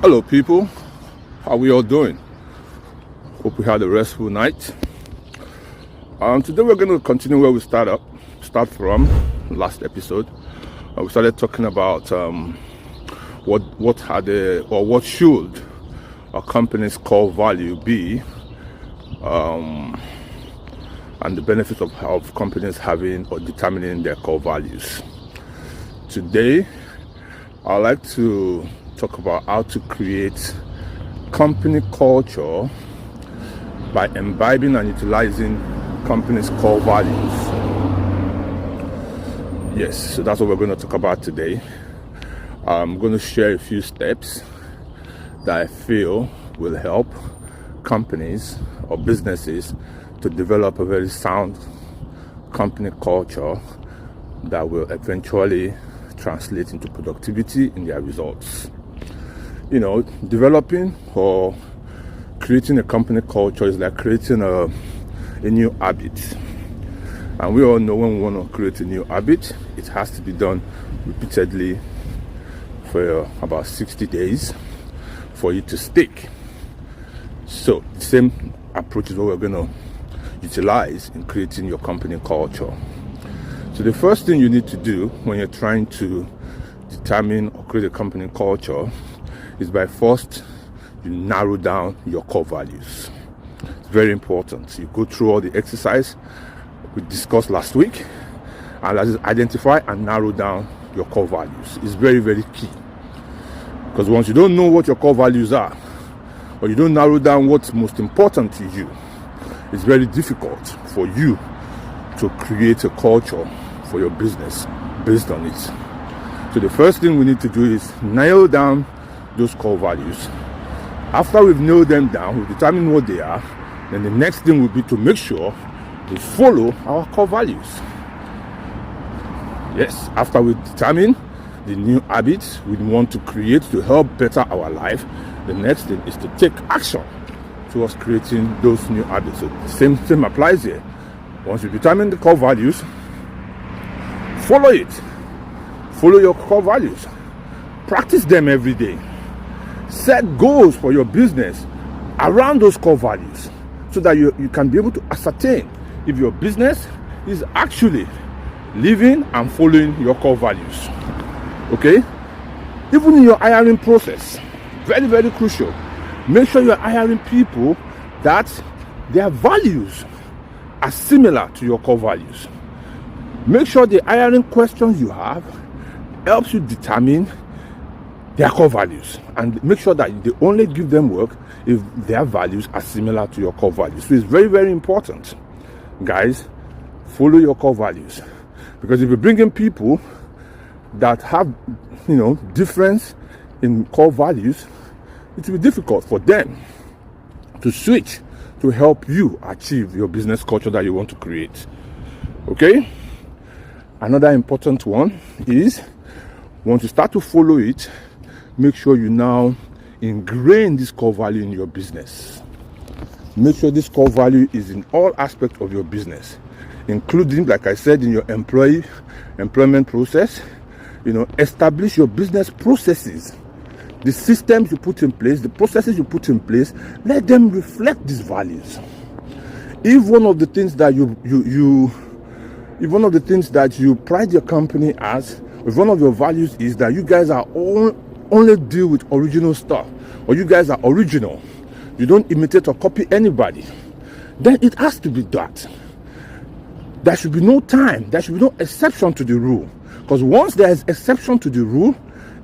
Hello people, how we all doing? Hope we had a restful night. Today we're going to continue where we start from last episode. We started talking about what should a company's core value be, and the benefits of companies having or determining their core values. Today I'd like to talk about how to create company culture by imbibing and utilizing company's core values. Yes, so that's what we're going to talk about today. I'm going to share a few steps that I feel will help companies or businesses to develop a very sound company culture that will eventually translate into productivity in their results. You know, developing or creating a company culture is like creating a new habit. And we all know when we want to create a new habit, it has to be done repeatedly for about 60 days for it to stick. So the same approach is what we're going to utilize in creating your company culture. So the first thing you need to do when you're trying to determine or create a company culture is by first you narrow down your core values. It's very important. You go through all the exercise we discussed last week and identify and narrow down your core values. It's very, very key. Because once you don't know what your core values are, or you don't narrow down what's most important to you, it's very difficult for you to create a culture for your business based on it. So the first thing we need to do is nail down those core values. After we've nailed them down, we've determined what they are, then the next thing will be to make sure we follow our core values. Yes, after we determine the new habits we want to create to help better our life, the next thing is to take action towards creating those new habits. So the same applies here. Once you determine the core values, follow it. Follow your core values. Practice them every day. Set goals for your business around those core values so that you can be able to ascertain if your business is actually living and following your core values. Okay? Even in your hiring process, very, very crucial. Make sure you're hiring people that their values are similar to your core values. Make sure the hiring questions you have helps you determine their core values, and make sure that they only give them work if their values are similar to your core values. So it's very, very important, guys, follow your core values, because if you bring in people that have, difference in core values, it will be difficult for them to switch to help you achieve your business culture that you want to create. Okay? Another important one is, once you start to follow it, make sure you now ingrain this core value in your business. Make sure this core value is in all aspects of your business, including, like I said, in your employment process. Establish your business processes. The systems you put in place, the processes you put in place, let them reflect these values. If one of the things that you pride your company as, if one of your values is that you guys are only deal with original stuff, or you guys are original, you don't imitate or copy anybody, then it has to be that. There should be no time, there should be no exception to the rule. Because once there is exception to the rule,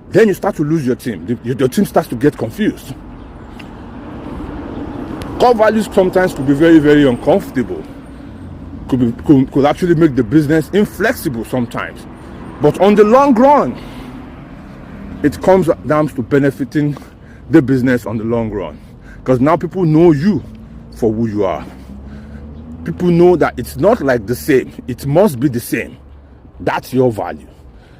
then you start to lose your team. Your team starts to get confused. Core values sometimes could be very, very uncomfortable. Could actually make the business inflexible sometimes. But on the long run, it comes down to benefiting the business on the long run. Because now people know you for who you are. People know that it's not like the same. It must be the same. That's your value.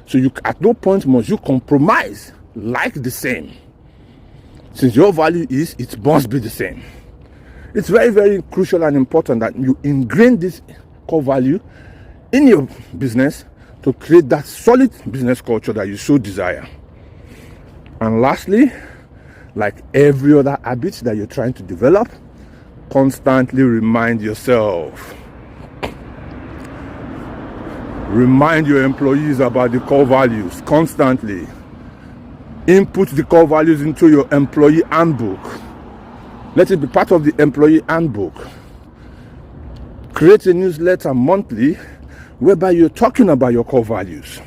So at no point must you compromise like the same. Since your value is, it must be the same. It's very, very crucial and important that you ingrain this core value in your business to create that solid business culture that you so desire. And lastly, Like every other habit that you're trying to develop, constantly remind yourself. Remind your employees about the core values constantly. Input the core values into your employee handbook. Let it be part of the employee handbook. Create a newsletter monthly whereby you're talking about your core values.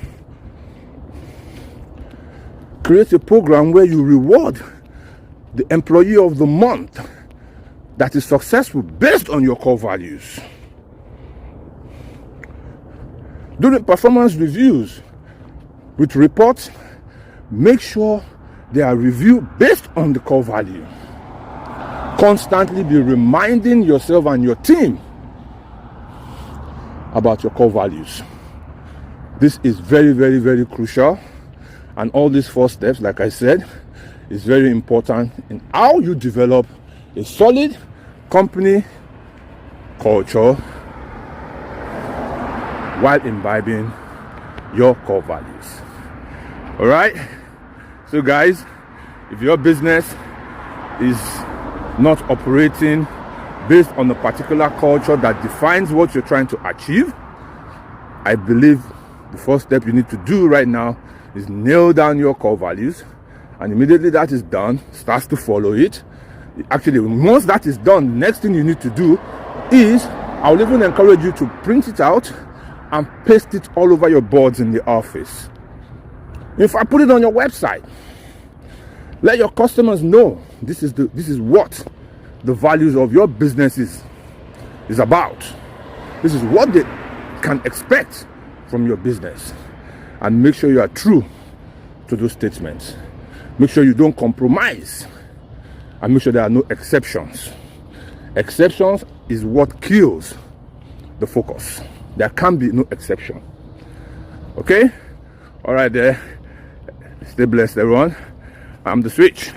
Create a program where you reward the employee of the month that is successful based on your core values. During performance reviews with reports, make sure they are reviewed based on the core value. Constantly be reminding yourself and your team about your core values. This is very, very, very crucial. And all these 4 steps, like I said, is very important in how you develop a solid company culture while imbibing your core values. All right? So guys, if your business is not operating based on a particular culture that defines what you're trying to achieve, I believe the first step you need to do right now is nail down your core values, and immediately that is done, starts to follow it. Actually, once that is done, the next thing you need to do is, I will even encourage you to print it out and paste it all over your boards in the office. If I put it on your website, let your customers know this is what the values of your business is about. This is what they can expect from your business. And make sure you are true to those statements. Make sure you don't compromise. And make sure there are no exceptions. Exceptions is what kills the focus. There can be no exception. Okay? All right there. Stay blessed, everyone. I'm The Switch.